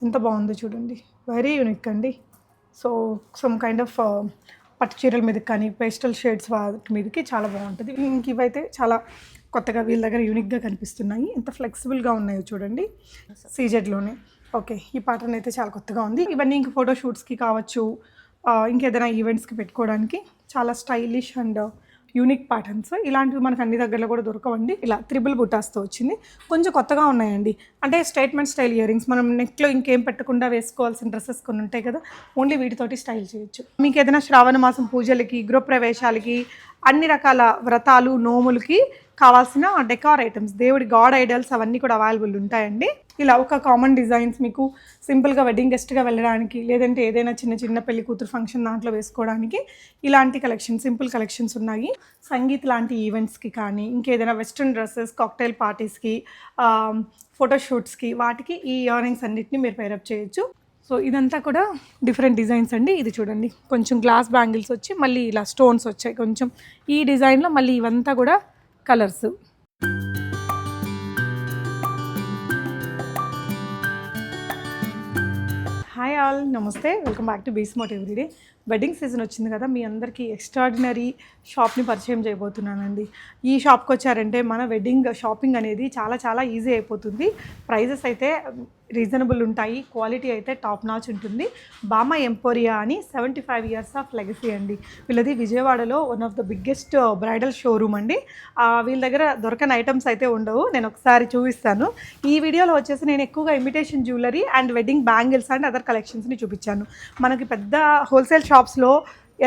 ఎంత బాగుందో చూడండి. వెరీ యూనిక్ అండి. సో సమ్ కైండ్ ఆఫ్ పట్టు చీరల మీదకి కానీ పేస్టల్ షేడ్స్ వాటి మీదకి చాలా బాగుంటుంది. ఇంక ఇవైతే చాలా కొత్తగా వీళ్ళ దగ్గర యూనిక్గా కనిపిస్తున్నాయి. ఎంత ఫ్లెక్సిబుల్గా ఉన్నాయో చూడండి. సీజెడ్లోనే ఓకే. ఈ ప్యాటర్న్ అయితే చాలా కొత్తగా ఉంది. ఇవన్నీ ఇంక ఫోటో షూట్స్కి కావచ్చు, ఇంకేదైనా ఈవెంట్స్కి పెట్టుకోవడానికి చాలా స్టైలిష్ అండ్ యూనిక్ ప్యాటర్న్స్. ఇలాంటివి మనకు అన్ని దగ్గరలో కూడా దొరకవండి. ఇలా త్రిబుల్ బుటాస్తో వచ్చింది. కొంచెం కొత్తగా ఉన్నాయండి. అంటే స్టేట్మెంట్ స్టైల్ ఇయర్ రింగ్స్, మనం నెక్లో ఇంకేం పెట్టకుండా వేసుకోవాల్సిన డ్రెస్సెస్ కొన్ని ఉంటాయి కదా, ఓన్లీ వీటితోటి స్టైల్ చేయొచ్చు. మీకు ఏదైనా శ్రావణ మాసం పూజలకి, గృహప్రవేశాలకి, అన్ని రకాల వ్రతాలు నోములకి కావాల్సిన డెకార్ ఐటమ్స్, దేవుడి గాడ్ ఐడల్స్ అవన్నీ కూడా అవైలబుల్ ఉంటాయండి. ఇలా ఒక కామన్ డిజైన్స్ మీకు సింపుల్గా వెడ్డింగ్ గెస్ట్గా వెళ్ళడానికి, లేదంటే ఏదైనా చిన్న చిన్న పెళ్లి కూతురు ఫంక్షన్ దాంట్లో వేసుకోవడానికి ఇలాంటి కలెక్షన్, సింపుల్ కలెక్షన్స్ ఉన్నాయి. సంగీత్ లాంటి ఈవెంట్స్కి కానీ, ఇంకేదైనా వెస్ట్రన్ డ్రెస్సెస్, కాక్టైల్ పార్టీస్కి, ఫోటోషూట్స్కి, వాటికి ఈ ఇయర్ రింగ్స్ అన్నిటిని మీరు పేరప్ చేయొచ్చు. సో ఇదంతా కూడా డిఫరెంట్ డిజైన్స్ అండి. ఇది చూడండి, కొంచెం గ్లాస్ బ్యాంగిల్స్ వచ్చి మళ్ళీ ఇలా స్టోన్స్ వచ్చాయి కొంచెం ఈ డిజైన్లో. మళ్ళీ ఇవంతా కూడా కలర్స్. హాయ్ ఆల్, నమస్తే, welcome back to be smart everyday. Wedding season వచ్చింది కదా, మీ అందరికీ ఎక్స్ట్రాడినరీ షాప్ని పరిచయం చేయబోతున్నానండి. ఈ షాప్కి వచ్చారంటే మన వెడ్డింగ్ షాపింగ్ అనేది చాలా చాలా ఈజీ అయిపోతుంది. ప్రైజెస్ అయితే రీజనబుల్ ఉంటాయి, క్వాలిటీ అయితే టాప్ నాచ్ ఉంటుంది. బామా ఎంపోరియా అని 75 years ఆఫ్ లెగసీ అండి. వీళ్ళది విజయవాడలో one of the biggest bridal showroom అండి. వీళ్ళ దగ్గర దొరకని ఐటమ్స్ అయితే ఉండవు, నేను ఒకసారి చూపిస్తాను. ఈ వీడియోలో వచ్చేసి నేను ఎక్కువగా imitation jewellery and wedding bangles and other కలెక్షన్స్ని చూపించాను. మనకి పెద్ద హోల్సేల్ షాప్స్లో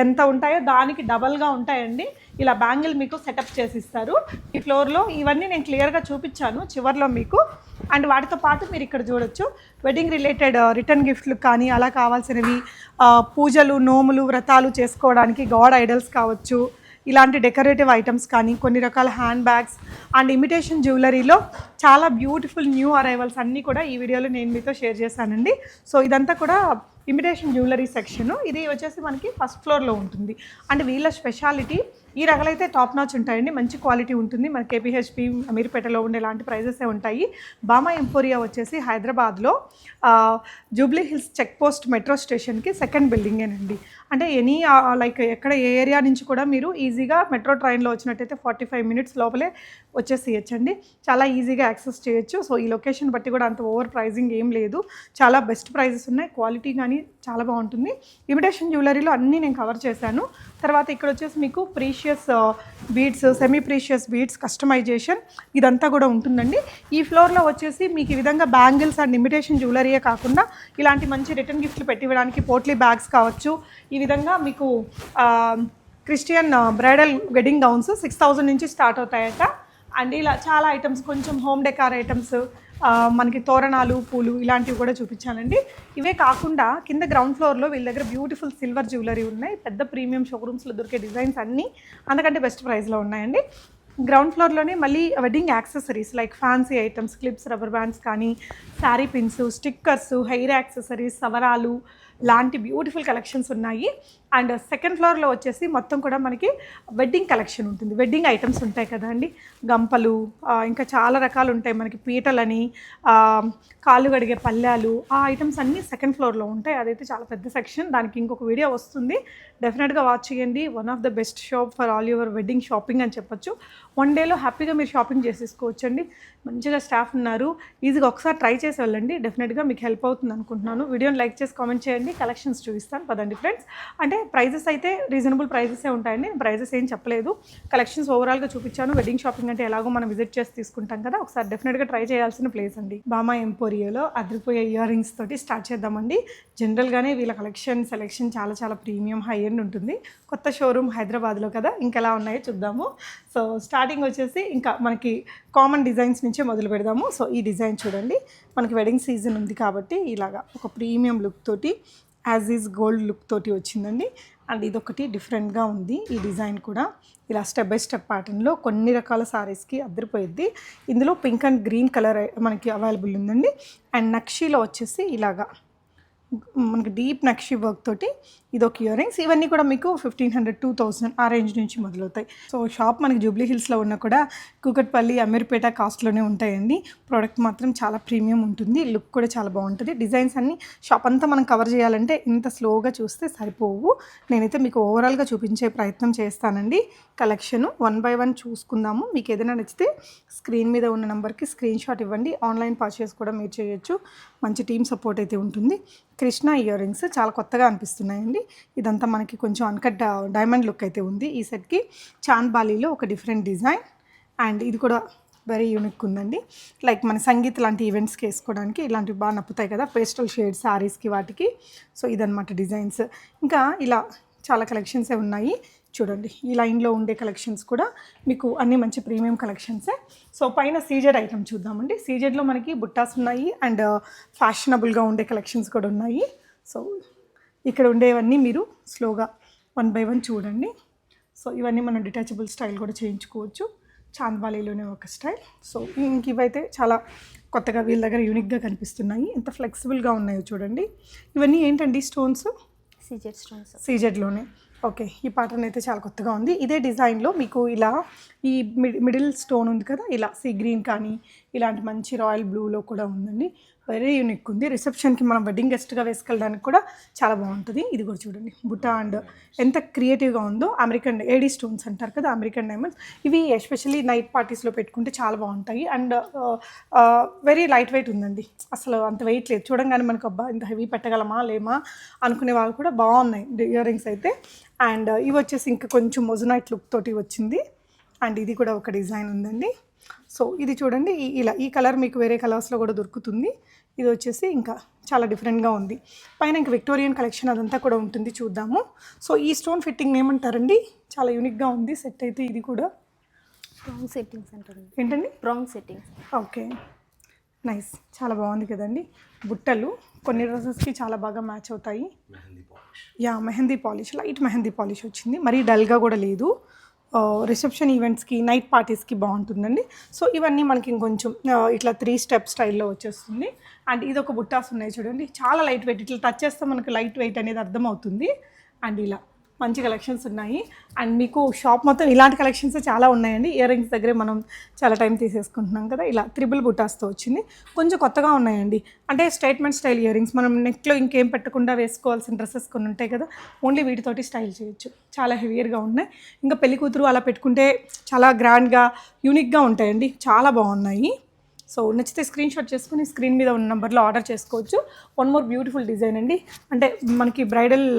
ఎంత ఉంటాయో దానికి డబల్గా ఉంటాయండి. ఇలా బ్యాంగిల్ మీకు సెటప్ చేసి ఇస్తారు ఈ ఫ్లోర్లో. ఇవన్నీ నేను క్లియర్గా చూపించాను చివర్లో మీకు. అండ్ వాటితో పాటు మీరు ఇక్కడ చూడొచ్చు వెడ్డింగ్ రిలేటెడ్ రిటర్న్ గిఫ్ట్లు కానీ, అలా కావాల్సినవి పూజలు నోములు వ్రతాలు చేసుకోవడానికి గాడ్ ఐడల్స్ కావచ్చు, ఇలాంటి డెకరేటివ్ ఐటమ్స్ కానీ, కొన్ని రకాల హ్యాండ్ బ్యాగ్స్ అండ్ ఇమిటేషన్ జ్యువెలరీలో చాలా బ్యూటిఫుల్ న్యూ అరైవల్స్ అన్నీ కూడా ఈ వీడియోలో నేను మీతో షేర్ చేశానండి. సో ఇదంతా కూడా ఇమిటేషన్ జ్యువెలరీ సెక్షను. ఇది వచ్చేసి మనకి ఫస్ట్ ఫ్లోర్లో ఉంటుంది. అండ్ వీళ్ళ స్పెషాలిటీ ఈ రకాలైతే టాప్ నాచ్ ఉంటాయండి, మంచి క్వాలిటీ ఉంటుంది. మన కేపీహెచ్పి అమీర్పేటలో ఉండే ఇలాంటి ప్రైజెసే ఉంటాయి. బామా ఎంపోరియా వచ్చేసి హైదరాబాద్లో Jubilee Hills check post metro స్టేషన్కి సెకండ్ బిల్డింగేనండి. అంటే ఎనీ లైక్ ఎక్కడ ఏ ఏరియా నుంచి కూడా మీరు ఈజీగా మెట్రో ట్రైన్లో వచ్చినట్టయితే 45 minutes లోపలే వచ్చేసేయచ్చండి. చాలా ఈజీగా యాక్సెస్ చేయొచ్చు. సో ఈ లొకేషన్ బట్టి కూడా అంత ఓవర్ ప్రైజింగ్ ఏం లేదు, చాలా బెస్ట్ ప్రైజెస్ ఉన్నాయి. క్వాలిటీ కానీ చాలా బాగుంటుంది. ఇమిటేషన్ జ్యువెలరీలో అన్నీ నేను కవర్ చేశాను. తర్వాత ఇక్కడ వచ్చేసి మీకు precious beads, semi precious beads customization ఇదంతా కూడా ఉంటుందండి. ఈ ఫ్లోర్లో వచ్చేసి మీకు ఈ విధంగా బ్యాంగిల్స్ అండ్ ఇమిటేషన్ జ్యువెలరీయే కాకుండా ఇలాంటి మంచి రిటర్న్ గిఫ్ట్లు పెట్టివ్వడానికి పోట్లీ బ్యాగ్స్ కావచ్చు. ఈ విధంగా మీకు క్రిస్టియన్ బ్రైడల్ వెడ్డింగ్ గౌన్స్ 6,000 నుంచి స్టార్ట్ అవుతాయట. అండ్ ఇలా చాలా ఐటమ్స్, కొంచెం హోమ్ డెకార్ ఐటమ్స్, మనకి తోరణాలు, పూలు ఇలాంటివి కూడా చూపించానండి. ఇవే కాకుండా కింద గ్రౌండ్ ఫ్లోర్లో వీళ్ళ దగ్గర బ్యూటిఫుల్ సిల్వర్ జ్యువెలరీ ఉన్నాయి. పెద్ద ప్రీమియం షోరూమ్స్లో దొరికే డిజైన్స్ అన్నీ అందుకంటే బెస్ట్ ప్రైస్లో ఉన్నాయండి. గ్రౌండ్ ఫ్లోర్లోనే మళ్ళీ wedding accessories like fancy items, clips, rubber bands కానీ, sari pins, stickers, hair accessories, సవరాలు లాంటి బ్యూటిఫుల్ కలెక్షన్స్ ఉన్నాయి. అండ్ సెకండ్ ఫ్లోర్లో వచ్చేసి మొత్తం కూడా మనకి వెడ్డింగ్ కలెక్షన్ ఉంటుంది. వెడ్డింగ్ ఐటమ్స్ ఉంటాయి కదండి, గంపలు, ఇంకా చాలా రకాలు ఉంటాయి మనకి, పీటలని, కాళ్ళు కడిగే పళ్ళాలు, ఆ ఐటమ్స్ అన్నీ సెకండ్ ఫ్లోర్లో ఉంటాయి. అదైతే చాలా పెద్ద సెక్షన్, దానికి ఇంకొక వీడియో వస్తుంది, డెఫినెట్గా వాచ్ చేయండి. One of the best shop for all your wedding shopping అని చెప్పొచ్చు. వన్ డేలో హ్యాపీగా మీరు షాపింగ్ చేసేసుకోవచ్చండి. మంచిగా స్టాఫ్ ఉన్నారు, ఈజీగా ఒకసారి ట్రై చేసి వెళ్ళండి, డెఫినెట్గా మీకు హెల్ప్ అవుతుంది అనుకుంటున్నాను. వీడియోని లైక్ చేసి కామెంట్ చేయండి. కలెక్షన్స్ చూపిస్తాను పదండి ఫ్రెండ్స్. అంటే ప్రైజెస్ అయితే రీజనబుల్ ప్రైజెసే ఉంటాయండి, నేను ప్రైజెస్ ఏం చెప్పలేదు, కలెక్షన్స్ ఓవరాల్గా చూపించాను. వెడ్డింగ్ షాపింగ్ అంటే ఎలాగో మనం విజిట్ చేసి తీసుకుంటాం కదా, ఒకసారి డెఫినెట్గా ట్రై చేయాల్సిన ప్లేస్ అండి. బామా ఎంపోరియోలో అదిరిపోయే ఇయర్ రింగ్స్ తోటి స్టార్ట్ చేద్దామండి. జనరల్గానే వీళ్ళ సెలెక్షన్ చాలా చాలా ప్రీమియం హై ఎండ్ ఉంటుంది. కొత్త షోరూమ్ హైదరాబాద్లో కదా, ఇంకెలా ఉన్నాయో చూద్దాము. సో స్టార్టింగ్ వచ్చేసి ఇంకా మనకి కామన్ డిజైన్స్ నుంచే మొదలు పెడదాము. సో ఈ డిజైన్ చూడండి, మనకి వెడ్డింగ్ సీజన్ ఉంది కాబట్టి ఇలాగా ఒక ప్రీమియం లుక్ తోటి, యాజ్ ఈజ్ గోల్డ్ లుక్ తోటి వచ్చిందండి. అండ్ ఇదొకటి డిఫరెంట్గా ఉంది. ఈ డిజైన్ కూడా ఇలా స్టెప్ బై స్టెప్ ప్యాటర్న్లో కొన్ని రకాల సారీస్కి అద్దరిపోయిద్ది. ఇందులో పింక్ అండ్ గ్రీన్ కలర్ మనకి అవైలబుల్ ఉందండి. అండ్ నక్షీలో వచ్చేసి ఇలాగా మనకి డీప్ నక్షి వర్క్ తోటి ఇదొక ఇయర్ రింగ్స్. ఇవన్నీ కూడా మీకు 1500 2000 ఆ రేంజ్ నుంచి మొదలవుతాయి. సో షాప్ మనకి జూబ్లీ హిల్స్లో ఉన్న కూడా కూకట్పల్లి అమీర్పేట కాస్ట్లోనే ఉంటాయండి. ప్రోడక్ట్ మాత్రం చాలా ప్రీమియం ఉంటుంది, లుక్ కూడా చాలా బాగుంటుంది. డిజైన్స్ అన్నీ షాప్ అంతా మనం కవర్ చేయాలంటే ఇంత స్లోగా చూస్తే సరిపోవు. నేనైతే మీకు ఓవరాల్గా చూపించే ప్రయత్నం చేస్తానండి. కలెక్షన్ 1 by 1 చూసుకుందాము. మీకు ఏదైనా నచ్చితే స్క్రీన్ మీద ఉన్న నెంబర్కి స్క్రీన్ షాట్ ఇవ్వండి. ఆన్లైన్ పర్చేస్ కూడా మీరు చేయొచ్చు. మంచి టీమ్ సపోర్ట్ అయితే ఉంటుంది. కృష్ణ ఇయర్ రింగ్స్ చాలా కొత్తగా అనిపిస్తున్నాయండి. ఇదంతా మనకి కొంచెం అన్కట్ డైమండ్ లుక్ అయితే ఉంది. ఈ సెట్కి చాంద్బాలీలో ఒక డిఫరెంట్ డిజైన్, అండ్ ఇది కూడా వెరీ యూనిక్ ఉందండి. లైక్ మన సంగీత్ లాంటి ఈవెంట్స్కి వేసుకోవడానికి ఇలాంటివి బాగా నప్పుతాయి కదా, పేస్టల్ షేడ్ శారీస్కి వాటికి. సో ఇదన్నమాట డిజైన్స్. ఇంకా ఇలా చాలా కలెక్షన్సే ఉన్నాయి చూడండి. ఈ లైన్లో ఉండే కలెక్షన్స్ కూడా మీకు అన్నీ మంచి ప్రీమియం కలెక్షన్సే. సో పైన సీజెడ్ ఐటమ్ చూద్దామండి. సీజెడ్లో మనకి బుట్టాస్ ఉన్నాయి అండ్ ఫ్యాషనబుల్గా ఉండే కలెక్షన్స్ కూడా ఉన్నాయి. సో ఇక్కడ ఉండేవన్నీ మీరు స్లోగా 1 by 1 చూడండి. సో ఇవన్నీ మనం డిటాచబుల్ స్టైల్ కూడా చేయించుకోవచ్చు. చాంద్బాలీలోనే ఒక స్టైల్. సో ఇంక ఇవైతే చాలా కొత్తగా వీళ్ళ దగ్గర యూనిక్గా కనిపిస్తున్నాయి. ఎంత ఫ్లెక్సిబుల్గా ఉన్నాయో చూడండి. ఇవన్నీ ఏంటండి స్టోన్స్? CZ stones. సీజెడ్లోనే. ఓకే, ఈ ప్యాటర్న్ అయితే చాలా కొత్తగా ఉంది. ఇదే డిజైన్లో మీకు ఇలా ఈ మిడిల్ స్టోన్ ఉంది కదా, ఇలా సీ గ్రీన్ కానీ ఇలాంటి మంచి రాయల్ బ్లూలో కూడా ఉందండి. వెరీ యూనిక్ ఉంది. రిసెప్షన్కి మనం వెడ్డింగ్ గెస్ట్గా వేసుకెళ్ళడానికి కూడా చాలా బాగుంటుంది. ఇది కూడా చూడండి, బుట్ట అండ్ ఎంత క్రియేటివ్గా ఉందో. అమెరికన్ ఏడీ స్టోన్స్ అంటారు కదా, అమెరికన్ డైమండ్స్. ఇవి ఎస్పెషల్లీ నైట్ పార్టీస్లో పెట్టుకుంటే చాలా బాగుంటాయి. అండ్ వెరీ లైట్ వెయిట్ ఉందండి, అసలు అంత వెయిట్ లేదు. చూడంగానే మనకు అబ్బా ఇంత హెవీ పెట్టగలమా లేమా అనుకునే వాళ్ళు కూడా బాగున్నాయి ఇయర్ రింగ్స్ అయితే. అండ్ ఇవి వచ్చేసి ఇంకా కొంచెం మొజనైట్ లుక్ తోటి వచ్చింది. అండ్ ఇది కూడా ఒక డిజైన్ ఉందండి. సో ఇది చూడండి, ఇలా ఈ కలర్ మీకు వేరే కలర్స్లో కూడా దొరుకుతుంది. ఇది వచ్చేసి ఇంకా చాలా డిఫరెంట్గా ఉంది. పైన ఇంకా విక్టోరియన్ కలెక్షన్ అదంతా కూడా ఉంటుంది, చూద్దాము. సో ఈ స్టోన్ ఫిట్టింగ్ ఏమంటారండి? చాలా యూనిక్గా ఉంది సెట్ అయితే. ఇది కూడా ప్రాంగ్ సెట్టింగ్స్ అంటారు. ఏంటండి? ప్రాంగ్ సెట్టింగ్స్. ఓకే, నైస్, చాలా బాగుంది కదండి. బుట్టలు కొన్ని డ్రెస్సెస్కి చాలా బాగా మ్యాచ్ అవుతాయి. Mehndi polish, light mehndi polish వచ్చింది, మరీ డల్గా కూడా లేదు. రిసెప్షన్ ఈవెంట్స్కి నైట్ పార్టీస్కి బాగుంటుందండి. సో ఇవన్నీ మనకి ఇంకొంచెం ఇట్లా 3 స్టెప్ స్టైల్లో వచ్చేస్తుంది. అండ్ ఇది ఒక బుట్టాస్ ఉన్నాయి చూడండి, చాలా లైట్ వెయిట్. ఇట్లా టచ్ చేస్తే మనకు లైట్ వెయిట్ అనేది అర్థమవుతుంది. అండ్ ఇలా మంచి కలెక్షన్స్ ఉన్నాయి. అండ్ మీకు షాప్ మొత్తం ఇలాంటి కలెక్షన్స్ చాలా ఉన్నాయండి. ఇయర్ రింగ్స్ దగ్గరే మనం చాలా టైం తీసేసుకుంటున్నాం కదా. ఇలా 3 బుటాస్తో వచ్చింది, కొంచెం కొత్తగా ఉన్నాయండి. అంటే స్టేట్మెంట్ స్టైల్ ఇయర్ రింగ్స్, మనం నెక్లో ఇంకేం పెట్టకుండా వేసుకోవాల్సిన డ్రెస్సెస్ కొన్ని ఉంటాయి కదా, ఓన్లీ వీటితోటి స్టైల్ చేయొచ్చు. చాలా హెవీయర్గా ఉన్నాయి. ఇంకా పెళ్లి కూతురు అలా పెట్టుకుంటే చాలా గ్రాండ్గా యూనిక్గా ఉంటాయండి, చాలా బాగున్నాయి. సో నచ్చితే స్క్రీన్ షాట్ చేసుకుని స్క్రీన్ మీద ఉన్న నెంబర్లో ఆర్డర్ చేసుకోవచ్చు. వన్ మోర్ బ్యూటిఫుల్ డిజైన్ అండి. అంటే మనకి బ్రైడల్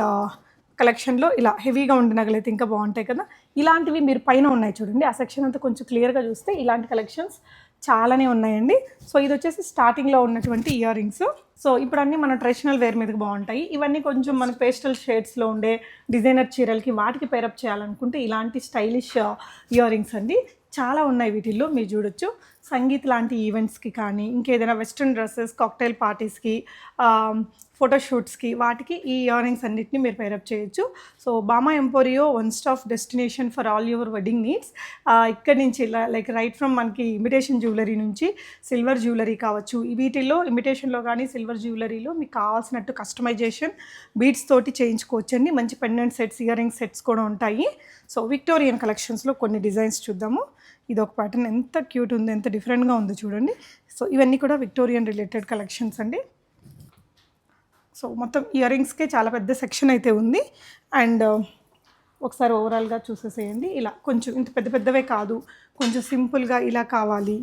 కలెక్షన్లో ఇలా హెవీగా ఉండే నగలైతే ఇంకా బాగుంటాయి కదా. ఇలాంటివి మీరు పైన ఉన్నాయి చూడండి, ఆ సెక్షన్ అంతా కొంచెం క్లియర్గా చూస్తే ఇలాంటి కలెక్షన్స్ చాలానే ఉన్నాయండి. సో ఇది వచ్చేసి స్టార్టింగ్లో ఉన్నటువంటి ఇయర్ రింగ్స్. సో ఇప్పుడు అన్నీ మన ట్రెడిషనల్ వేర్ మీదకి బాగుంటాయి. ఇవన్నీ కొంచెం మన పేస్టల్ షేడ్స్లో ఉండే డిజైనర్ చీరలకి వాటికి పేరప్ చేయాలనుకుంటే ఇలాంటి స్టైలిష్ ఇయర్ రింగ్స్ అండి చాలా ఉన్నాయి. వీటిల్లో మీరు చూడొచ్చు, సంగీత్ లాంటి ఈవెంట్స్కి కానీ ఇంకేదైనా వెస్ట్రన్ డ్రెస్సెస్, కాక్టైల్ పార్టీస్కి, ఫోటోషూట్స్కి వాటికి ఈ ఇయర్ రింగ్స్ అన్నిటిని మీరు పేరప్ చేయొచ్చు. సో బామా ఎంపోరియో one stop destination for all your wedding needs. ఇక్కడ నుంచి లైక్ రైట్ ఫ్రమ్ మనకి ఇమిటేషన్ జ్యువెలరీ నుంచి సిల్వర్ జ్యువెలరీ కావచ్చు, వీటిల్లో ఇమిటేషన్లో కానీ సిల్వర్ జ్యువెలరీలో మీకు కావాల్సినట్టు కస్టమైజేషన్ బీడ్స్ తోటి చేయించుకోవచ్చండి. మంచి pendant sets, ear ring sets కూడా ఉంటాయి. సో విక్టోరియన్ కలెక్షన్స్లో కొన్ని డిజైన్స్ చూద్దాము. ఇది ఒక ప్యాటర్న్ ఎంత క్యూట్ ఉంది, ఎంత డిఫరెంట్గా ఉందో చూడండి. సో ఇవన్నీ కూడా విక్టోరియన్ రిలేటెడ్ కలెక్షన్స్ అండి. సో మొత్తం ఇయర్ రింగ్స్కే చాలా పెద్ద సెక్షన్ అయితే ఉంది. అండ్ ఒకసారి ఓవరాల్గా చూసేసేయండి. ఇలా కొంచెం ఇంత పెద్ద పెద్దవే కాదు, కొంచెం సింపుల్గా ఇలా కావాలి,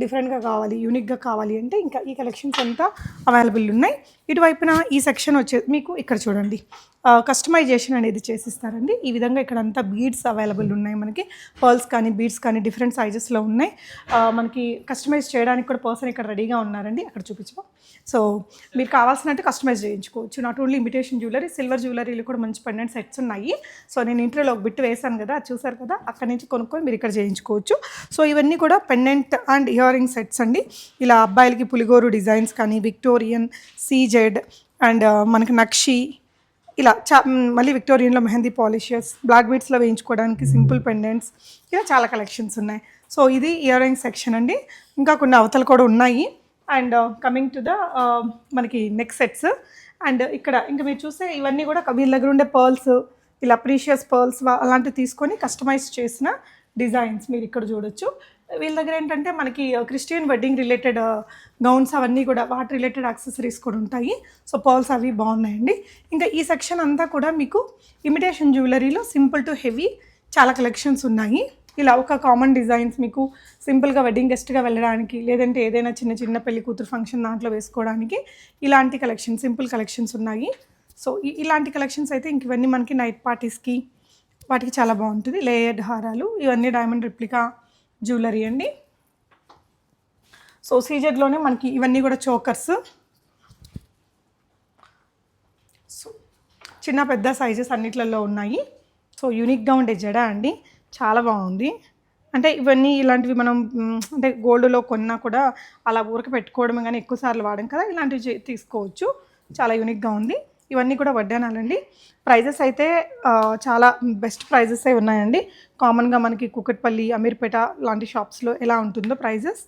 డిఫరెంట్గా కావాలి, యూనిక్గా కావాలి అంటే ఇంకా ఈ కలెక్షన్స్ అంతా అవైలబుల్ ఉన్నాయి. ఇటువైపున ఈ సెక్షన్ వచ్చే మీకు ఇక్కడ చూడండి కస్టమైజేషన్ అనేది చేసిస్తారండి. ఈ విధంగా ఇక్కడ అంతా బీడ్స్ అవైలబుల్ ఉన్నాయి మనకి, పర్ల్స్ కానీ బీడ్స్ కానీ డిఫరెంట్ సైజెస్లో ఉన్నాయి. మనకి కస్టమైజ్ చేయడానికి కూడా పర్సన్ ఇక్కడ రెడీగా ఉన్నారండి, అక్కడ చూపించు. సో మీరు కావాల్సినట్టు కస్టమైజ్ చేయించుకోవచ్చు. Not only imitation jewellery, silver జ్యువెలరీలు కూడా మంచి పెండెంట్ సెట్స్ ఉన్నాయి. సో నేను ఇంట్లోలో ఒక బిట్ వేసాను కదా, అది చూసారు కదా, అక్కడ నుంచి కొనుక్కొని మీరు ఇక్కడ చేయించుకోవచ్చు. సో ఇవన్నీ కూడా pendant and earring sets అండి. ఇలా అబ్బాయిలకి పులిగోరు డిజైన్స్ కానీ, విక్టోరియన్, సీజెడ్ అండ్ మనకి నక్షి, ఇలా మళ్ళీ విక్టోరియన్లో మెహందీ పాలిషెస్, బ్లాక్ బీడ్స్లో వేయించుకోవడానికి సింపుల్ పెండెంట్స్, ఇలా చాలా కలెక్షన్స్ ఉన్నాయి. సో ఇది ఇయర్ రింగ్ సెక్షన్ అండి. ఇంకా కొన్ని అవతలు కూడా ఉన్నాయి, అండ్ కమింగ్ టు ద మనకి నెక్ సెట్స్. అండ్ ఇక్కడ ఇంకా మీరు చూస్తే ఇవన్నీ కూడా వీళ్ళ దగ్గర ఉండే పర్ల్స్, ఇలా ప్రీషియస్ పర్ల్స్ అలాంటివి తీసుకొని కస్టమైజ్ చేసిన డిజైన్స్ మీరు ఇక్కడ చూడొచ్చు. వీళ్ళ దగ్గర ఏంటంటే మనకి క్రిస్టియన్ వెడ్డింగ్ రిలేటెడ్ గౌన్స్ అవన్నీ కూడా వాటి రిలేటెడ్ యాక్సెసరీస్ కూడా ఉంటాయి. సో పర్ల్స్ అవి బాగున్నాయండి. ఇంకా ఈ సెక్షన్ అంతా కూడా మీకు ఇమిటేషన్ జ్యువెలరీలో సింపుల్ టు హెవీ చాలా కలెక్షన్స్ ఉన్నాయి. ఇలా ఒక కామన్ డిజైన్స్ మీకు సింపుల్గా వెడ్డింగ్ గెస్ట్గా వెళ్ళడానికి, లేదంటే ఏదైనా చిన్న చిన్న పెళ్లి కూతురు ఫంక్షన్ దాంట్లో వేసుకోవడానికి ఇలాంటి కలెక్షన్ సింపుల్ కలెక్షన్స్ ఉన్నాయి. సో ఇలాంటి కలెక్షన్స్ అయితే ఇంక ఇవన్నీ మనకి నైట్ పార్టీస్కి వాటికి చాలా బాగుంటుంది. లేయర్డ్ హారాలు ఇవన్నీ డైమండ్ రిప్లికా జ్యువెలరీ అండి. సో సీజెడ్లోనే మనకి ఇవన్నీ కూడా చోకర్స్. సో చిన్న పెద్ద సైజెస్ అన్నిట్లలో ఉన్నాయి. సో యూనిక్గా ఉండే జడ అండి, చాలా బాగుంది. అంటే ఇవన్నీ ఇలాంటివి మనం అంటే గోల్డ్లో కొన్నా కూడా అలా ఊరక పెట్టుకోవడమే కానీ ఎక్కువసార్లు వాడడం కదా, ఇలాంటివి తీసుకోవచ్చు. చాలా యూనిక్గా ఉంది. ఇవన్నీ కూడా వడ్డానాలండి. ప్రైజెస్ అయితే చాలా బెస్ట్ ప్రైజెసే ఉన్నాయండి. కామన్గా మనకి కూకట్పల్లి, అమీర్పేట లాంటి షాప్స్లో ఎలా ఉంటుందో ప్రైజెస్,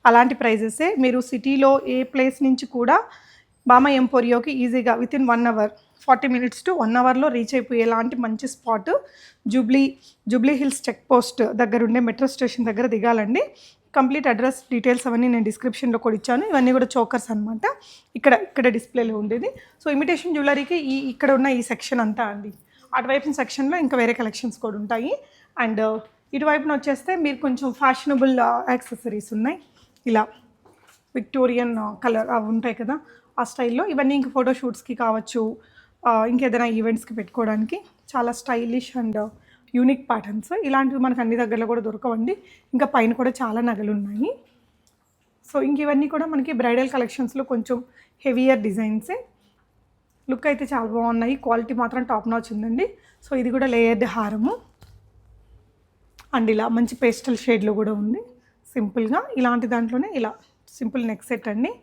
అలాంటి ప్రైజెసే. మీరు సిటీలో ఏ ప్లేస్ నుంచి కూడా బామా ఎంపోరియోకి ఈజీగా వితిన్ 1 అవర్ 40 minutes to 1 అవర్లో రీచ్ అయిపోయేలాంటి మంచి spot Jubilee Hills check post దగ్గర ఉండే మెట్రో స్టేషన్ దగ్గర దిగాలండి. కంప్లీట్ అడ్రస్ డీటెయిల్స్ అవన్నీ నేను డిస్క్రిప్షన్లో కూడా ఇచ్చాను. ఇవన్నీ కూడా చోకర్స్ అనమాట, ఇక్కడ డిస్ప్లేలో ఉండేది. సో ఇమిటేషన్ జ్యువెలరీకి ఇక్కడ ఉన్న ఈ సెక్షన్ అంతా అండి. అటువైపు సెక్షన్లో ఇంకా వేరే కలెక్షన్స్ కూడా ఉంటాయి. అండ్ ఇటువైపున వచ్చేస్తే మీరు కొంచెం ఫ్యాషనబుల్ యాక్సెసరీస్ ఉన్నాయి. ఇలా విక్టోరియన్ కలర్ అవి ఉంటాయి కదా, ఆ స్టైల్లో ఇవన్నీ ఇంక ఫోటోషూట్స్కి కావచ్చు, ఇంకేదైనా ఈవెంట్స్కి పెట్టుకోవడానికి చాలా స్టైలిష్ అండ్ యూనిక్ ప్యాటర్న్స్. ఇలాంటివి మనకు అన్ని దగ్గరలో కూడా దొరకవండి. ఇంకా పైన కూడా చాలా నగలు ఉన్నాయి. సో ఇంక ఇవన్నీ కూడా మనకి బ్రైడల్ కలెక్షన్స్లో కొంచెం హెవియర్ డిజైన్సే. లుక్ అయితే చాలా బాగున్నాయి, క్వాలిటీ మాత్రం టాప్ నాచ్ ఉందండి. సో ఇది కూడా లేయర్డ్ హారము అండ్ ఇలా మంచి పేస్టల్ షేడ్లో కూడా ఉంది. సింపుల్గా ఇలాంటి దాంట్లోనే ఇలా సింపుల్ నెక్ సెట్ అండి.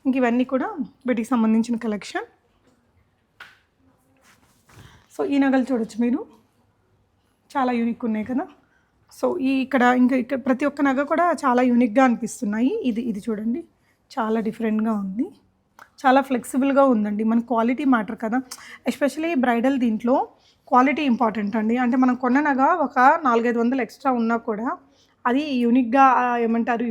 ఇంక ఇవన్నీ కూడా వీటికి సంబంధించిన కలెక్షన్. సో ఈ నగలు చూడొచ్చు మీరు, చాలా యూనిక్ ఉన్నాయి కదా. సో ఇక్కడ ప్రతి ఒక్క నగ కూడా చాలా యూనిక్గా అనిపిస్తున్నాయి. ఇది చూడండి, చాలా డిఫరెంట్గా ఉంది, చాలా ఫ్లెక్సిబుల్గా ఉందండి. మన క్వాలిటీ మ్యాటర్ కదా, ఎస్పెషలీ బ్రైడల్ దీంట్లో క్వాలిటీ ఇంపార్టెంట్ అండి. అంటే మనం కొన్న నగ ఒక 400-500 ఎక్స్ట్రా ఉన్నా కూడా అది యూనిక్గా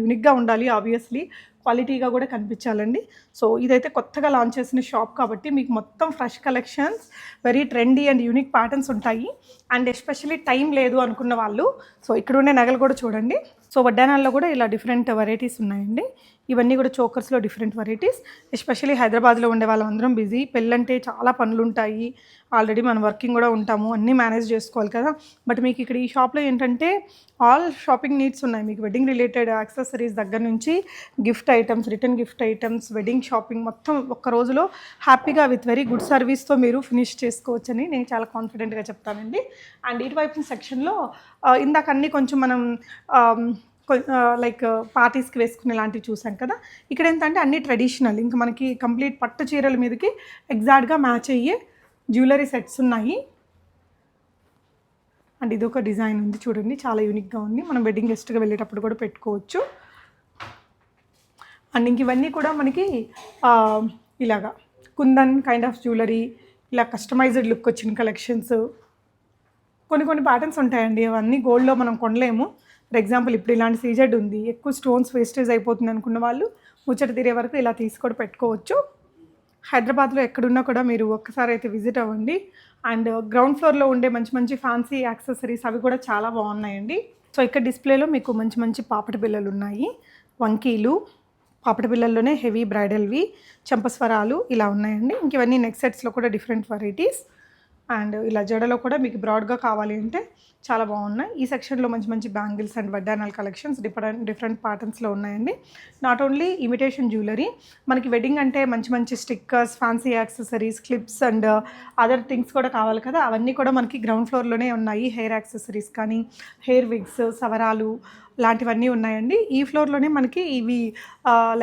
యూనిక్గా ఉండాలి. ఆబ్వియస్లీ క్వాలిటీగా కూడా కనిపించాలండి. సో ఇదైతే కొత్తగా లాంచ్ చేసిన షాప్ కాబట్టి మీకు మొత్తం fresh collections, very trendy and unique patterns ఉంటాయి. అండ్ ఎస్పెషల్లీ టైం లేదు అనుకున్న వాళ్ళు సో ఇక్కడ ఉండే నగలు కూడా చూడండి. సో వడ్డానాల్లో కూడా ఇలా డిఫరెంట్ వెరైటీస్ ఉన్నాయండి. ఇవన్నీ కూడా చోకర్స్లో డిఫరెంట్ వెరైటీస్. ఎస్పెషల్లీ హైదరాబాద్లో ఉండే వాళ్ళందరం బిజీ, పెళ్ళంటే చాలా పనులు ఉంటాయి. ఆల్రెడీ మనం వర్కింగ్ కూడా ఉంటాము, అన్నీ మేనేజ్ చేసుకోవాలి కదా. బట్ మీకు ఇక్కడ ఈ షాప్లో ఏంటంటే ఆల్ షాపింగ్ నీడ్స్ ఉన్నాయి. మీకు వెడ్డింగ్ రిలేటెడ్ యాక్సెసరీస్ దగ్గర నుంచి gift items, return gift items, wedding shopping మొత్తం ఒక్క రోజులో హ్యాపీగా విత్ వెరీ గుడ్ సర్వీస్తో మీరు ఫినిష్ చేసుకోవచ్చని నేను చాలా కాన్ఫిడెంట్గా చెప్తానండి. అండ్ ఇటువైపు సెక్షన్లో ఇందాక అన్నీ కొంచెం మనం లైక్ పార్టీస్కి వేసుకునే లాంటివి చూసాం కదా. ఇక్కడ ఏంటంటే అన్నీ ట్రెడిషనల్, ఇంకా మనకి కంప్లీట్ పట్టు చీరల మీదకి ఎగ్జాక్ట్గా మ్యాచ్ అయ్యే జ్యువెలరీ సెట్స్ ఉన్నాయి. అండ్ ఇదొక డిజైన్ ఉంది చూడండి, చాలా యూనిక్గా ఉంది. మనం వెడ్డింగ్ గెస్ట్గా వెళ్ళేటప్పుడు కూడా పెట్టుకోవచ్చు. అండ్ ఇంక ఇవన్నీ కూడా మనకి ఇలాగా కుందన్ కైండ్ ఆఫ్ జ్యువెలరీ, ఇలా కస్టమైజ్డ్ లుక్ వచ్చిన కలెక్షన్స్. కొన్ని ప్యాటర్న్స్ ఉంటాయండి, అవన్నీ గోల్డ్లో మనం కొనలేము. ఫర్ ఎగ్జాంపుల్ ఇప్పుడు ఇలాంటి సీజెడ్ ఉంది, ఎక్కువ స్టోన్స్ వేస్టేజ్ అయిపోతుంది అనుకున్న వాళ్ళు ముచ్చట తీరే వరకు ఇలా తీసుకొని పెట్టుకోవచ్చు. హైదరాబాద్లో ఎక్కడున్నా కూడా మీరు ఒక్కసారి అయితే విజిట్ అవ్వండి. అండ్ గ్రౌండ్ ఫ్లోర్లో ఉండే మంచి ఫ్యాన్సీ యాక్సెసరీస్ అవి కూడా చాలా బాగున్నాయండి. సో ఇక్కడ డిస్ప్లేలో మీకు మంచి పాపటి బిళ్ళలు ఉన్నాయి, వంకీలు, పాపటి బిళ్ళల్లోనే హెవీ బ్రైడల్వి, చంపస్వరాలు ఇలా ఉన్నాయండి. ఇంక ఇవన్నీ నెక్ సెట్స్లో కూడా డిఫరెంట్ వెరైటీస్. అండ్ ఇలా జడలో కూడా మీకు బ్రాడ్గా కావాలి అంటే చాలా బాగున్నాయి. ఈ సెక్షన్లో మంచి బ్యాంగిల్స్ అండ్ వడ్డానాల్ కలెక్షన్స్ డిఫరెంట్ ప్యాటర్న్స్లో ఉన్నాయండి. నాట్ ఓన్లీ ఇమిటేషన్ జ్యువెలరీ, మనకి వెడ్డింగ్ అంటే మంచి stickers, fancy accessories, clips and other things కూడా కావాలి కదా, అవన్నీ కూడా మనకి గ్రౌండ్ ఫ్లోర్లోనే ఉన్నాయి. హెయిర్ యాక్సెసరీస్ కానీ, హెయిర్ విగ్స్, సవరాలు లాంటివన్నీ ఉన్నాయండి. ఈ ఫ్లోర్లోనే మనకి ఇవి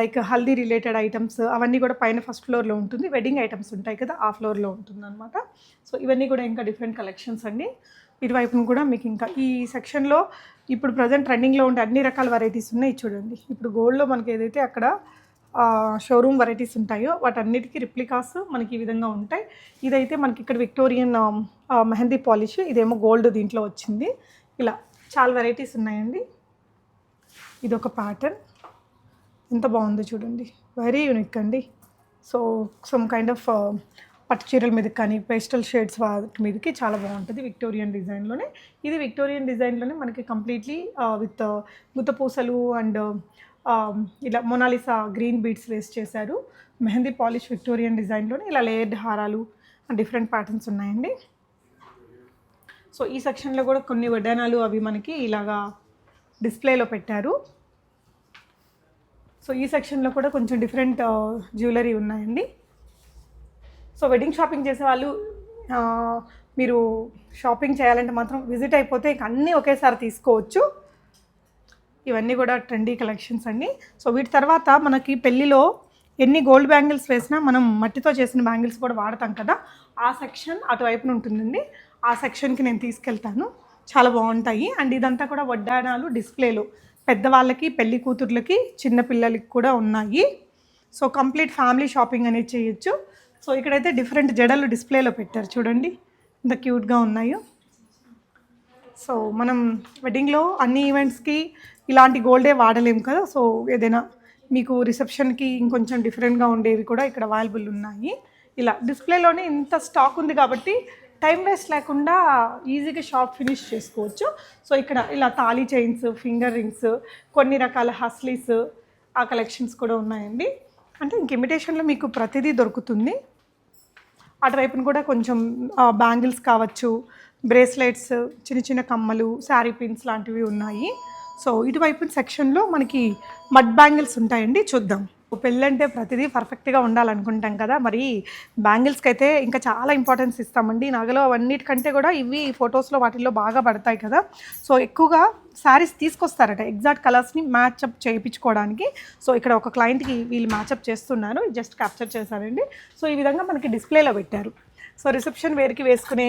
లైక్ హల్దీ రిలేటెడ్ ఐటమ్స్ అవన్నీ కూడా పైన ఫస్ట్ ఫ్లోర్లో ఉంటుంది. వెడ్డింగ్ ఐటమ్స్ ఉంటాయి కదా, ఆ ఫ్లోర్లో ఉంటుంది అనమాట. సో ఇవన్నీ కూడా ఇంకా డిఫరెంట్ కలెక్షన్స్ అండి. ఇటువైపును కూడా మీకు ఇంకా ఈ సెక్షన్లో ఇప్పుడు ప్రజెంట్ ట్రెండింగ్లో ఉండే అన్ని రకాల వెరైటీస్ ఉన్నాయి చూడండి. ఇప్పుడు గోల్డ్లో మనకి ఏదైతే అక్కడ షోరూమ్ వెరైటీస్ ఉంటాయో వాటన్నిటికీ రిప్లికాస్ మనకి ఈ విధంగా ఉంటాయి. ఇదైతే మనకి ఇక్కడ విక్టోరియన్ మెహందీ పాలిష్, ఇదేమో గోల్డ్ దీంట్లో వచ్చింది. ఇలా చాలా వెరైటీస్ ఉన్నాయండి. ఇదొక ప్యాటర్న్, ఎంత బాగుందో చూడండి, వెరీ యూనిక్ అండి. సో సమ్ కైండ్ ఆఫ్ పట్టు చీరల మీద కానీ పేస్టల్ షేడ్స్ వాటి మీదకి చాలా బాగుంటుంది విక్టోరియన్ డిజైన్లోనే. ఇది విక్టోరియన్ డిజైన్లోనే మనకి కంప్లీట్లీ విత్ గుత్తపూసలు అండ్ ఇలా మొనాలిసా గ్రీన్ బీడ్స్ వేస్ట్ చేశారు. మెహందీ పాలిష్ విక్టోరియన్ డిజైన్లోనే ఇలా లేయర్డ్ హారాలు అండ్ డిఫరెంట్ ప్యాటర్న్స్ ఉన్నాయండి. సో ఈ సెక్షన్లో కూడా కొన్ని వడ్డానాలు అవి మనకి ఇలాగా డిస్ప్లేలో పెట్టారు. సో ఈ సెక్షన్లో కూడా కొంచెం డిఫరెంట్ జ్యువెలరీ ఉన్నాయండి. సో వెడ్డింగ్ షాపింగ్ చేసే వాళ్ళు మీరు షాపింగ్ చేయాలంటే మాత్రం విజిట్ అయిపోతే ఇక అన్నీ ఒకేసారి తీసుకోవచ్చు. ఇవన్నీ కూడా ట్రెండీ కలెక్షన్స్ అండి. సో వీటి తర్వాత మనకి పెళ్ళిలో ఎన్ని గోల్డ్ బ్యాంగిల్స్ వేసినా మనం మట్టితో చేసిన బ్యాంగిల్స్ కూడా వాడతాం కదా, ఆ సెక్షన్ అటువైపున ఉంటుందండి. ఆ సెక్షన్కి నేను తీసుకెళ్తాను, చాలా బాగుంటాయి. అండ్ ఇదంతా కూడా వడ్డానాలు డిస్ప్లేలో పెద్దవాళ్ళకి, పెళ్లి కూతుర్లకి, చిన్నపిల్లలకి కూడా ఉన్నాయి. సో కంప్లీట్ ఫ్యామిలీ షాపింగ్ అనేది చేయొచ్చు. సో ఇక్కడైతే డిఫరెంట్ జడలు డిస్ప్లేలో పెట్టారు, చూడండి ఎంత క్యూట్గా ఉన్నాయో. సో మనం వెడ్డింగ్లో అన్ని ఈవెంట్స్కి ఇలాంటి గోల్డే వాడలేము కదా, సో ఏదైనా మీకు రిసెప్షన్కి ఇంకొంచెం డిఫరెంట్గా ఉండేవి కూడా ఇక్కడ అవైలబుల్ ఉన్నాయి. ఇలా డిస్ప్లేలోనే ఇంత స్టాక్ ఉంది కాబట్టి టైం వేస్ట్ లేకుండా ఈజీగా షాప్ ఫినిష్ చేసుకోవచ్చు. సో ఇక్కడ ఇలా తాళీ చైన్స్, ఫింగర్ రింగ్స్, కొన్ని రకాల హస్లీస్, ఆ కలెక్షన్స్ కూడా ఉన్నాయండి. అంటే ఇంక ఇమిటేషన్లో మీకు ప్రతిదీ దొరుకుతుంది. అటువైపున కూడా కొంచెం బ్యాంగిల్స్ కావచ్చు, బ్రేస్లెట్స్, చిన్న చిన్న కమ్మలు, శారీ పిన్స్ లాంటివి ఉన్నాయి. సో ఇటువైపు సెక్షన్లో మనకి మడ్ బ్యాంగిల్స్ ఉంటాయండి, చూద్దాం. పెళ్ళంటే ప్రతిదీ పర్ఫెక్ట్గా ఉండాలనుకుంటాం కదా, మరి బ్యాంగిల్స్కి అయితే ఇంకా చాలా ఇంపార్టెన్స్ ఇస్తామండి. నగలో అవన్నిటికంటే కూడా ఇవి ఫొటోస్లో వాటిల్లో బాగా పడతాయి కదా. సో ఎక్కువగా శారీస్ తీసుకొస్తారట ఎగ్జాక్ట్ కలర్స్ని మ్యాచ్అప్ చేయించుకోవడానికి. సో ఇక్కడ ఒక క్లయింట్కి వీళ్ళు మ్యాచ్అప్ చేస్తున్నారు, జస్ట్ క్యాప్చర్ చేశారండి. సో ఈ విధంగా మనకి డిస్ప్లేలో పెట్టారు. సో రిసెప్షన్ వేర్కి వేసుకునే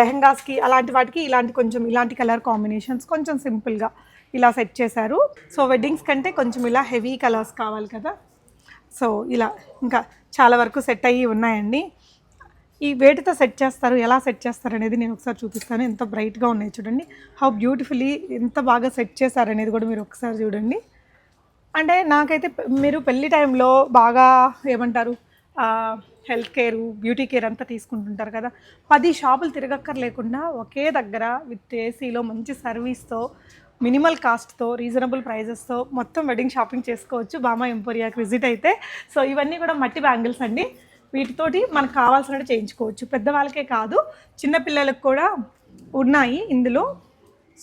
లెహంగాస్కి అలాంటి వాటికి ఇలాంటి కొంచెం ఇలాంటి కలర్ కాంబినేషన్స్ కొంచెం సింపుల్గా ఇలా సెట్ చేశారు. సో వెడ్డింగ్స్ కంటే కొంచెం ఇలా హెవీ కలర్స్ కావాలి కదా, సో ఇలా ఇంకా చాలా వరకు సెట్ అయ్యి ఉన్నాయండి. ఈ వేటితో సెట్ చేస్తారు, ఎలా సెట్ చేస్తారు అనేది నేను ఒకసారి చూపిస్తాను. ఎంత బ్రైట్గా ఉన్నాయి చూడండి, హౌ బ్యూటిఫుల్లీ ఎంత బాగా సెట్ చేశారు అనేది కూడా మీరు ఒకసారి చూడండి. అంటే నాకైతే మీరు పెళ్లి టైంలో బాగా ఏమంటారు హెల్త్ కేరు, బ్యూటీ కేర్ అంతా తీసుకుంటుంటారు కదా, 10 షాపులు తిరగక్కర్లేకుండా ఒకే దగ్గర విత్ ఏసీలో మంచి సర్వీస్తో, మినిమల్ కాస్ట్తో, రీజనబుల్ ప్రైజెస్తో మొత్తం వెడ్డింగ్ షాపింగ్ చేసుకోవచ్చు భామా ఎంపోరియాకి విజిట్ అయితే. సో ఇవన్నీ కూడా మట్టి బ్యాంగిల్స్ అండి, వీటితోటి మనకు కావాల్సినట్టు చేయించుకోవచ్చు. పెద్దవాళ్ళకే కాదు చిన్నపిల్లలకు కూడా ఉన్నాయి ఇందులో.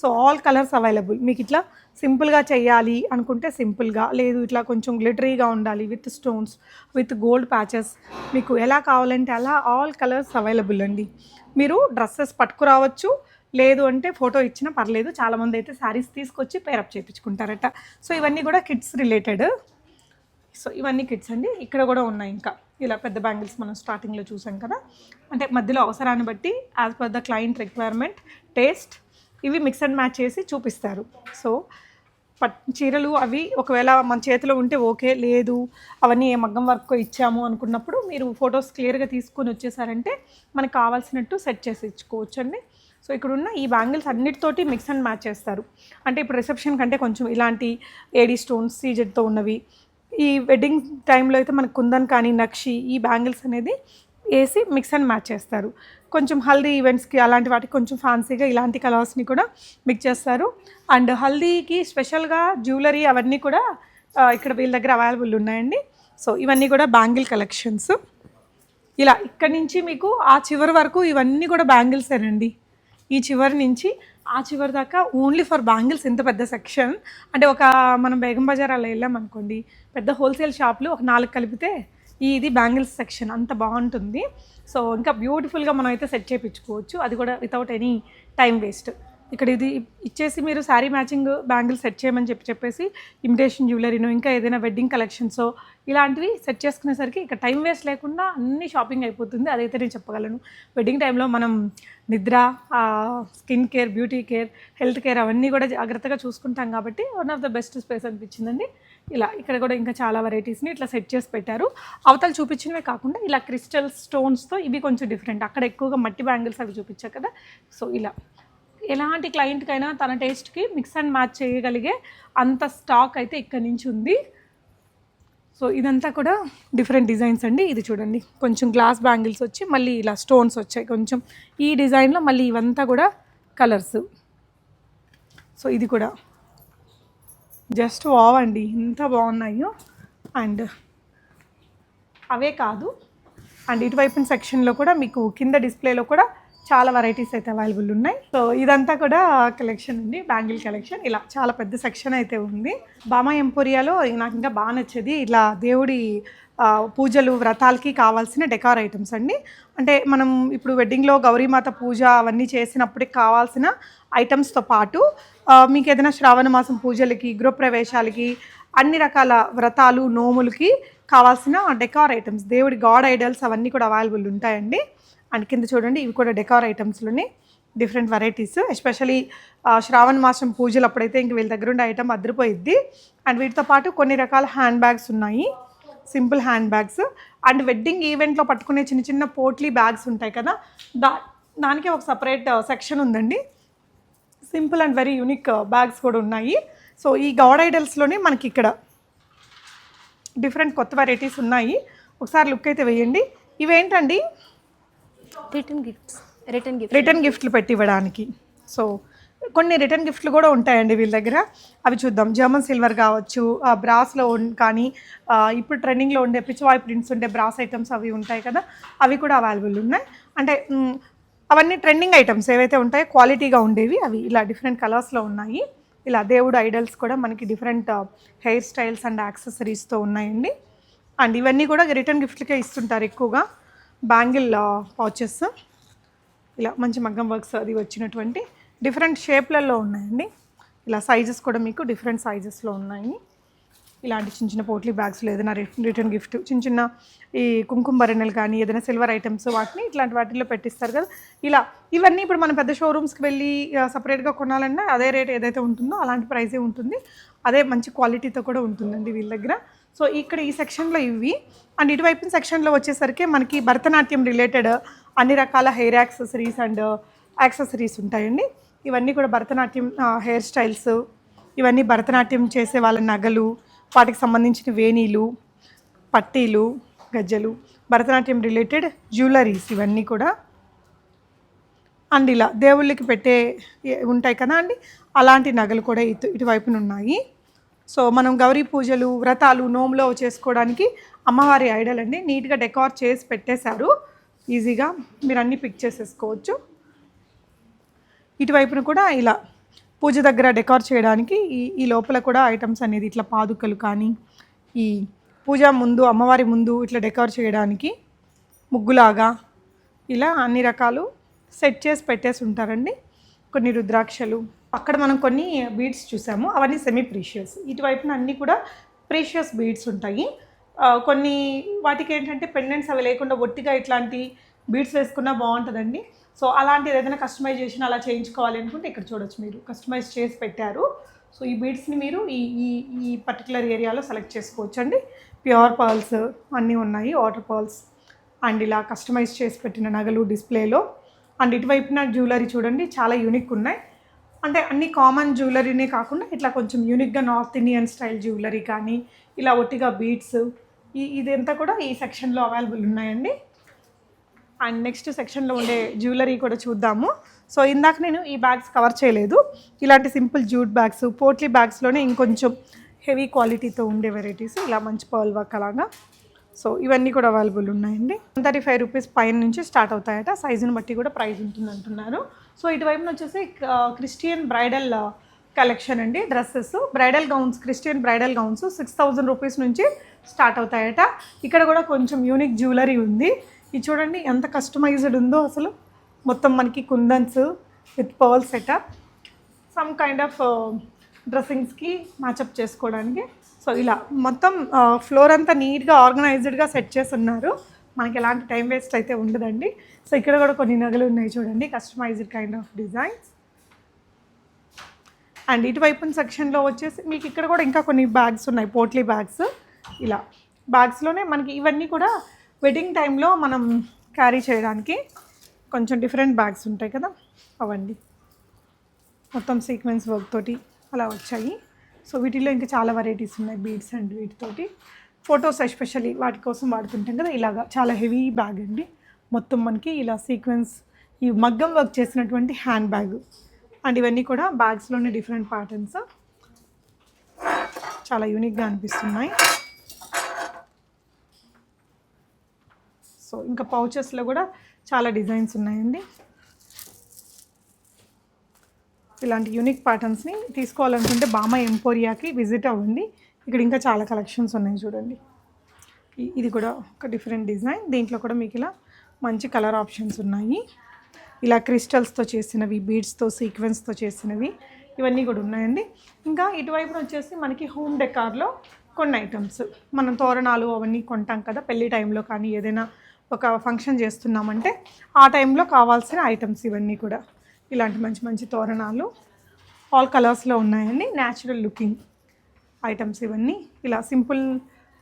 So all colours available. మీకు ఇట్లా సింపుల్గా చేయాలి అనుకుంటే సింపుల్గా, లేదు ఇట్లా కొంచెం గ్లిటరీగా ఉండాలి with stones, with gold patches, మీకు ఎలా కావాలంటే అలా ఆల్ కలర్స్ అవైలబుల్ అండి. మీరు డ్రెస్సెస్ పట్టుకురావచ్చు, లేదు అంటే ఫోటో ఇచ్చినా పర్లేదు. చాలామంది అయితే శారీస్ తీసుకొచ్చి పేరప్ చేయించుకుంటారట. సో ఇవన్నీ కూడా కిడ్స్ రిలేటెడ్. సో ఇవన్నీ కిడ్స్ అండి. ఇక్కడ కూడా ఉన్నాయి ఇంకా ఇలా పెద్ద బ్యాంగిల్స్, మనం స్టార్టింగ్లో చూసాం కదా. అంటే మధ్యలో అవసరాన్ని బట్టి as per the client requirement, taste, ఇవి మిక్స్ అండ్ మ్యాచ్ చేసి చూపిస్తారు. సో చీరలు అవి ఒకవేళ మన చేతిలో ఉంటే ఓకే, లేదు అవన్నీ ఏ మగ్గం వర్క్ ఇచ్చాము అనుకున్నప్పుడు మీరు ఫొటోస్ క్లియర్గా తీసుకొని వచ్చేసారంటే మనకు కావాల్సినట్టు సెట్ చేసి ఇచ్చుకోవచ్చు అండి. సో ఇక్కడ ఉన్న ఈ బ్యాంగిల్స్ అన్నిటితోటి మిక్స్ అండ్ మ్యాచ్ చేస్తారు. అంటే ఇప్పుడు రిసెప్షన్ కంటే కొంచెం ఇలాంటి ఏడీ స్టోన్స్, సీజెడ్తో ఉన్నవి, ఈ వెడ్డింగ్ టైంలో అయితే మనకు కుందన్ కానీ నక్షి, ఈ బ్యాంగిల్స్ అనేది వేసి మిక్స్ అండ్ మ్యాచ్ చేస్తారు. కొంచెం హల్దీ ఈవెంట్స్కి అలాంటి వాటికి కొంచెం ఫ్యాన్సీగా ఇలాంటి కలర్స్ని కూడా మిక్స్ చేస్తారు. అండ్ హల్దీకి స్పెషల్గా జ్యువెలరీ అవన్నీ కూడా ఇక్కడ వీళ్ళ దగ్గర అవైలబుల్ ఉన్నాయండి. సో ఇవన్నీ కూడా బ్యాంగిల్ కలెక్షన్స్. ఇలా ఇక్కడి నుంచి మీకు ఆ చివరి వరకు ఇవన్నీ కూడా బ్యాంగిల్సేనండి. ఈ చివరి నుంచి ఆ చివరి దాకా ఓన్లీ ఫర్ బ్యాంగిల్స్. ఇంత పెద్ద సెక్షన్ అంటే ఒక మనం బేగం బజార్ అలా వెళ్ళామనుకోండి, పెద్ద హోల్సేల్ షాపులు ఒక 4 కలిపితే ఇది బ్యాంగిల్స్ సెక్షన్, అంత బాగుంటుంది. సో ఇంకా బ్యూటిఫుల్గా మనం అయితే సెట్ చేయించుకోవచ్చు, అది కూడా వితౌట్ ఎనీ టైం వేస్ట్. ఇక్కడ ఇది ఇచ్చేసి మీరు శారీ మ్యాచింగ్ బ్యాంగిల్ సెట్ చేయమని చెప్పేసి ఇమిటేషన్ జ్యువెలరీను ఇంకా ఏదైనా వెడ్డింగ్ కలెక్షన్సో ఇలాంటివి సెట్ చేసుకునేసరికి ఇక టైం వేస్ట్ లేకుండా అన్ని షాపింగ్ అయిపోతుంది. అదైతే నేను చెప్పగలను. వెడ్డింగ్ టైంలో మనం నిద్ర, skin care, beauty care, health care అవన్నీ కూడా జాగ్రత్తగా చూసుకుంటాం కాబట్టి one of the best space అనిపించిందండి. ఇలా ఇక్కడ కూడా ఇంకా చాలా వెరైటీస్ని ఇట్లా సెట్ చేసి పెట్టారు. అవతలు చూపించినవే కాకుండా ఇలా క్రిస్టల్ స్టోన్స్తో ఇవి కొంచెం డిఫరెంట్. అక్కడ ఎక్కువగా మట్టి బ్యాంగిల్స్ అవి చూపించారు కదా. సో ఇలా ఎలాంటి క్లయింట్కైనా తన టేస్ట్కి మిక్స్ అండ్ మ్యాచ్ చేయగలిగే అంత స్టాక్ అయితే ఇక్కడి నుంచి ఉంది. సో ఇదంతా కూడా డిఫరెంట్ డిజైన్స్ అండి. ఇది చూడండి, కొంచెం గ్లాస్ బ్యాంగిల్స్ వచ్చి మళ్ళీ ఇలా స్టోన్స్ వచ్చాయి కొంచెం ఈ డిజైన్లో. మళ్ళీ ఇవంతా కూడా కలర్స్. సో ఇది కూడా జస్ట్ వావ్ అండి, ఇంత బాగున్నాయో. అండ్ అవే కాదు, అండ్ ఇటువైపున సెక్షన్లో కూడా మీకు కింద డిస్ప్లేలో కూడా చాలా వెరైటీస్ అయితే అవైలబుల్ ఉన్నాయి. సో ఇదంతా కూడా కలెక్షన్ ఉంది, బ్యాంగిల్ కలెక్షన్. ఇలా చాలా పెద్ద సెక్షన్ అయితే ఉంది. బామా ఎంపోరియాలో నాకు ఇంకా బాగా నచ్చేది ఇలా దేవుడి పూజలు వ్రతాలకి కావాల్సిన డెకార్ ఐటమ్స్ అండి. అంటే మనం ఇప్పుడు వెడ్డింగ్లో గౌరీమాత పూజ అవన్నీ చేసినప్పటికి కావాల్సిన ఐటమ్స్తో పాటు మీకు ఏదైనా శ్రావణ మాసం పూజలకి, గృహప్రవేశాలకి, అన్ని రకాల వ్రతాలు నోములకి కావాల్సిన డెకార్ ఐటమ్స్, దేవుడి గాడ్ ఐడల్స్ అవన్నీ కూడా అవైలబుల్ ఉంటాయండి. అండ్ కింద చూడండి, ఇవి కూడా డెకార్ ఐటమ్స్లోనే డిఫరెంట్ వెరైటీస్. ఎస్పెషలీ శ్రావణ మాసం పూజలు అప్పుడైతే ఇంక వీళ్ళ దగ్గర ఉండే ఐటమ్ అదిరిపోయిద్ది. అండ్ వీటితో పాటు కొన్ని రకాల హ్యాండ్ బ్యాగ్స్ ఉన్నాయి, simple hand bags. And wedding ఈవెంట్లో పట్టుకునే చిన్న చిన్న పోట్లీ బ్యాగ్స్ ఉంటాయి కదా, దానికి ఒక సపరేట్ సెక్షన్ ఉందండి. Simple and very unique bags కూడా ఉన్నాయి. సో ఈ గాడ్ ఐడల్స్లోనే మనకి ఇక్కడ డిఫరెంట్ కొత్త వెరైటీస్ ఉన్నాయి. ఒకసారి లుక్ అయితే వేయండి. ఇవేంటండి? రిటర్న్ గిఫ్ట్లు పెట్టి ఇవ్వడానికి. సో కొన్ని రిటర్న్ గిఫ్ట్లు కూడా ఉంటాయండి వీళ్ళ దగ్గర. అవి చూద్దాం. జర్మన్ సిల్వర్ కావచ్చు, బ్రాస్లో కానీ ఇప్పుడు ట్రెండింగ్లో ఉండే పిచ్వాయ్ ప్రింట్స్ ఉండే బ్రాస్ ఐటమ్స్ అవి ఉంటాయి కదా, అవి కూడా అవైలబుల్ ఉన్నాయి. అంటే అవన్నీ ట్రెండింగ్ ఐటమ్స్ ఏవైతే ఉంటాయో క్వాలిటీగా ఉండేవి అవి ఇలా డిఫరెంట్ కలర్స్లో ఉన్నాయి. ఇలా దేవుడు ఐడల్స్ కూడా మనకి డిఫరెంట్ హెయిర్ స్టైల్స్ అండ్ యాక్సెసరీస్తో ఉన్నాయండి. అండ్ ఇవన్నీ కూడా రిటర్న్ గిఫ్ట్లకే ఇస్తుంటారు ఎక్కువగా. బ్యాంగిల్ పౌచెస్ ఇలా మంచి మగ్గం వర్క్స్ అది వచ్చినటువంటి డిఫరెంట్ షేప్లలో ఉన్నాయండి. ఇలా సైజెస్ కూడా మీకు డిఫరెంట్ సైజెస్లో ఉన్నాయి. ఇలాంటి చిన్న చిన్న పోట్లీ బ్యాగ్స్లో ఏదైనా రిటర్న్ గిఫ్ట్, చిన్న చిన్న ఈ కుంకుమ భరణలు కానీ ఏదైనా సిల్వర్ ఐటమ్స్ వాటిని ఇట్లాంటి వాటిల్లో పెట్టిస్తారు కదా. ఇలా ఇవన్నీ ఇప్పుడు మనం పెద్ద షోరూమ్స్కి వెళ్ళి సపరేట్గా కొనాలన్నా అదే రేట్ ఏదైతే ఉంటుందో అలాంటి ప్రైజే ఉంటుంది. అదే మంచి క్వాలిటీతో కూడా ఉంటుందండి వీళ్ళ దగ్గర. సో ఇక్కడ ఈ సెక్షన్లో ఇవి. అండ్ ఇటువైపు సెక్షన్లో వచ్చేసరికి మనకి భరతనాట్యం రిలేటెడ్ అన్ని రకాల హెయిర్ యాక్సెసరీస్ అండ్ యాక్సెసరీస్ ఉంటాయండి. ఇవన్నీ కూడా భరతనాట్యం హెయిర్ స్టైల్స్, ఇవన్నీ భరతనాట్యం చేసే వాళ్ళ నగలు, వాటికి సంబంధించిన వేణీలు, పట్టీలు, గజ్జలు, భరతనాట్యం రిలేటెడ్ జ్యువెలరీస్ ఇవన్నీ కూడా. అండ్ ఇలా దేవుళ్ళకి పెట్టే ఉంటాయి కదా అండి, అలాంటి నగలు కూడా ఇటువైపున ఉన్నాయి. సో మనం గౌరీ పూజలు, వ్రతాలు, నోములో చేసుకోవడానికి అమ్మవారి ఐడల్ అండి నీట్గా డెకార్ చేసి పెట్టేశారు. ఈజీగా మీరు అన్నీ పిక్ చేసేసుకోవచ్చు. ఇటువైపున కూడా ఇలా పూజ దగ్గర డెకార్ చేయడానికి ఈ లోపల కూడా ఐటమ్స్ అనేది ఇట్లా పాదుకలు కానీ, ఈ పూజ ముందు అమ్మవారి ముందు ఇట్లా డెకార్ చేయడానికి ముగ్గులాగా ఇలా అన్ని రకాలు సెట్ చేసి పెట్టేసి ఉంటారండి. కొన్ని రుద్రాక్షలు, అక్కడ మనం కొన్ని బీడ్స్ చూసాము, అవన్నీ సెమీ ప్రీషియస్. ఇటువైపున అన్నీ కూడా ప్రీషియస్ బీడ్స్ ఉంటాయి. కొన్ని వాటికి ఏంటంటే పెండెంట్స్ అవి లేకుండా ఒట్టిగా ఇట్లాంటి బీడ్స్ వేసుకున్నా బాగుంటుందండి. సో అలాంటిది ఏదైనా కస్టమైజేషన్ అలా చేయించుకోవాలి అనుకుంటే ఇక్కడ చూడొచ్చు, మీరు కస్టమైజ్ చేసి పెట్టారు. సో ఈ బీడ్స్ని మీరు ఈ పర్టికులర్ ఏరియాలో సెలెక్ట్ చేసుకోవచ్చు అండి. ప్యూర్ పర్ల్స్ అన్నీ ఉన్నాయి, వాటర్ పర్ల్స్. అండ్ ఇలా కస్టమైజ్ చేసి పెట్టిన నగలు డిస్ప్లేలో. అండ్ ఇటువైపున జ్యువెలరీ చూడండి, చాలా యూనిక్ ఉన్నాయి. అంటే అన్ని కామన్ జ్యువెలరీనే కాకుండా ఇట్లా కొంచెం యూనిక్గా నార్త్ ఇండియన్ స్టైల్ జ్యువెలరీ కానీ, ఇలా ఒట్టిగా బీడ్స్, ఇదంతా కూడా ఈ సెక్షన్లో అవైలబుల్ ఉన్నాయండి. అండ్ నెక్స్ట్ సెక్షన్లో ఉండే జ్యువెలరీ కూడా చూద్దాము. సో ఇందాక నేను ఈ బ్యాగ్స్ కవర్ చేయలేదు. ఇలాంటి సింపుల్ జూట్ బ్యాగ్స్, పోట్లీ బ్యాగ్స్లోనే ఇంకొంచెం హెవీ క్వాలిటీతో ఉండే వెరైటీస్, ఇలా మంచి పర్ల్ వర్క్ అలాగా. సో ఇవన్నీ కూడా అవైలబుల్ ఉన్నాయండి. 135 రూపీస్ పైన నుంచి స్టార్ట్ అవుతాయట, సైజుని బట్టి కూడా ప్రైస్ ఉంటుంది అంటున్నారు. సో ఇటువైపున వచ్చేసి క్రిస్టియన్ బ్రైడల్ కలెక్షన్ అండి, dresses, bridal gowns, Christian bridal gowns 6000 rupees నుంచి స్టార్ట్ అవుతాయట. ఇక్కడ కూడా కొంచెం యూనిక్ జ్యువెలరీ ఉంది. ఇది చూడండి ఎంత కస్టమైజ్డ్ ఉందో అసలు. మొత్తం మనకి kundans with pearl setup. Some kind of డ్రెస్సింగ్స్కి మ్యాచప్ చేసుకోవడానికి. సో ఇలా మొత్తం ఫ్లోర్ అంతా నీట్గా ఆర్గనైజ్డ్గా సెట్ చేసి ఉన్నారు. మనకి ఎలాంటి టైం వేస్ట్ అయితే ఉండదండి. సో ఇక్కడ కూడా కొన్ని నగలు ఉన్నాయి చూడండి, customized kind of designs. And ఇటువైపు సెక్షన్లో వచ్చేసి మీకు ఇక్కడ కూడా ఇంకా కొన్ని బ్యాగ్స్ ఉన్నాయి, పోట్లీ బ్యాగ్స్. ఇలా బ్యాగ్స్లోనే మనకి ఇవన్నీ కూడా వెడ్డింగ్ టైంలో మనం క్యారీ చేయడానికి కొంచెం డిఫరెంట్ బ్యాగ్స్ ఉంటాయి కదా, అవండి. మొత్తం సీక్వెన్స్ వర్క్ తోటి అలా వచ్చాయి. సో వీటిలో ఇంకా చాలా వెరైటీస్ ఉన్నాయి, బీడ్స్ అండ్ వీటితోటి. ఫొటోస్ ఎస్పెషల్లీ వాటి కోసం వాడుతుంటాం కదా, ఇలాగా చాలా హెవీ బ్యాగ్ అండి. మొత్తం మనకి ఇలా సీక్వెన్స్ ఈ మగ్గం వర్క్ చేసినటువంటి హ్యాండ్ బ్యాగ్. అండ్ ఇవన్నీ కూడా బ్యాగ్స్లోనే డిఫరెంట్ ప్యాటర్న్స్, చాలా యూనిక్గా అనిపిస్తున్నాయి. సో ఇంకా పౌచెస్లో కూడా చాలా డిజైన్స్ ఉన్నాయండి. ఇలాంటి యూనిక్ ప్యాటర్న్స్ని తీసుకోవాలనుకుంటే బామా ఎంపోరియాకి విజిట్ అవ్వండి. ఇక్కడ ఇంకా చాలా కలెక్షన్స్ ఉన్నాయి చూడండి. ఇది కూడా ఒక డిఫరెంట్ డిజైన్, దీంట్లో కూడా మీకు ఇలా మంచి కలర్ ఆప్షన్స్ ఉన్నాయి. ఇలా క్రిస్టల్స్తో చేసినవి, బీడ్స్తో సీక్వెన్స్తో చేసినవి ఇవన్నీ కూడా ఉన్నాయండి. ఇంకా ఇటువైపున వచ్చేసి మనకి హోమ్ డెకార్లో కొన్ని ఐటమ్స్, మనం తోరణాలు అవన్నీ కొంటాం కదా పెళ్ళి టైంలో, కానీ ఏదైనా ఒక ఫంక్షన్ చేస్తున్నామంటే ఆ టైంలో కావాల్సిన ఐటమ్స్ ఇవన్నీ కూడా. ఇలాంటి మంచి మంచి తోరణాలు ఆల్ కలర్స్లో ఉన్నాయండి. న్యాచురల్ లుకింగ్ ఐటమ్స్ ఇవన్నీ. ఇలా సింపుల్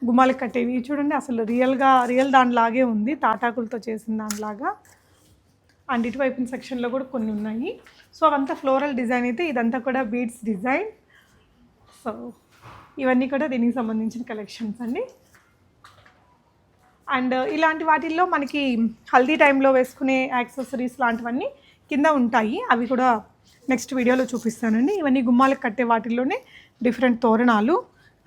గుమ్మాలకు కట్టేవి చూడండి, అసలు రియల్ దానిలాగే ఉంది, తాటాకులతో చేసిన దానిలాగా. అండ్ ఇటువైపు సెక్షన్లో కూడా కొన్ని ఉన్నాయి. సో అవంతా ఫ్లోరల్ డిజైన్ అయితే, ఇదంతా కూడా బీడ్స్ డిజైన్. సో ఇవన్నీ కూడా దీనికి సంబంధించిన కలెక్షన్స్ అండి. అండ్ ఇలాంటి వాటిల్లో మనకి హల్దీ టైంలో వేసుకునే యాక్సెసరీస్ లాంటివన్నీ కింద ఉంటాయి, అవి కూడా నెక్స్ట్ వీడియోలో చూపిస్తానండి. ఇవన్నీ గుమ్మాలకు కట్టే వాటిల్లోనే డిఫరెంట్ తోరణాలు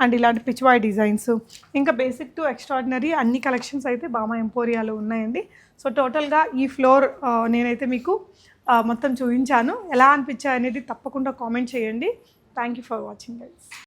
అండ్ ఇలాంటి పిచ్వాయ్ డిజైన్స్, ఇంకా బేసిక్ టు ఎక్స్ట్రాడినరీ అన్ని కలెక్షన్స్ అయితే బామా ఎంపోరియాలో ఉన్నాయండి. సో టోటల్గా ఈ ఫ్లోర్ నేనైతే మీకు మొత్తం చూపించాను. ఎలా అనిపించాయి అనేది తప్పకుండా కామెంట్ చేయండి. Thank you for watching guys.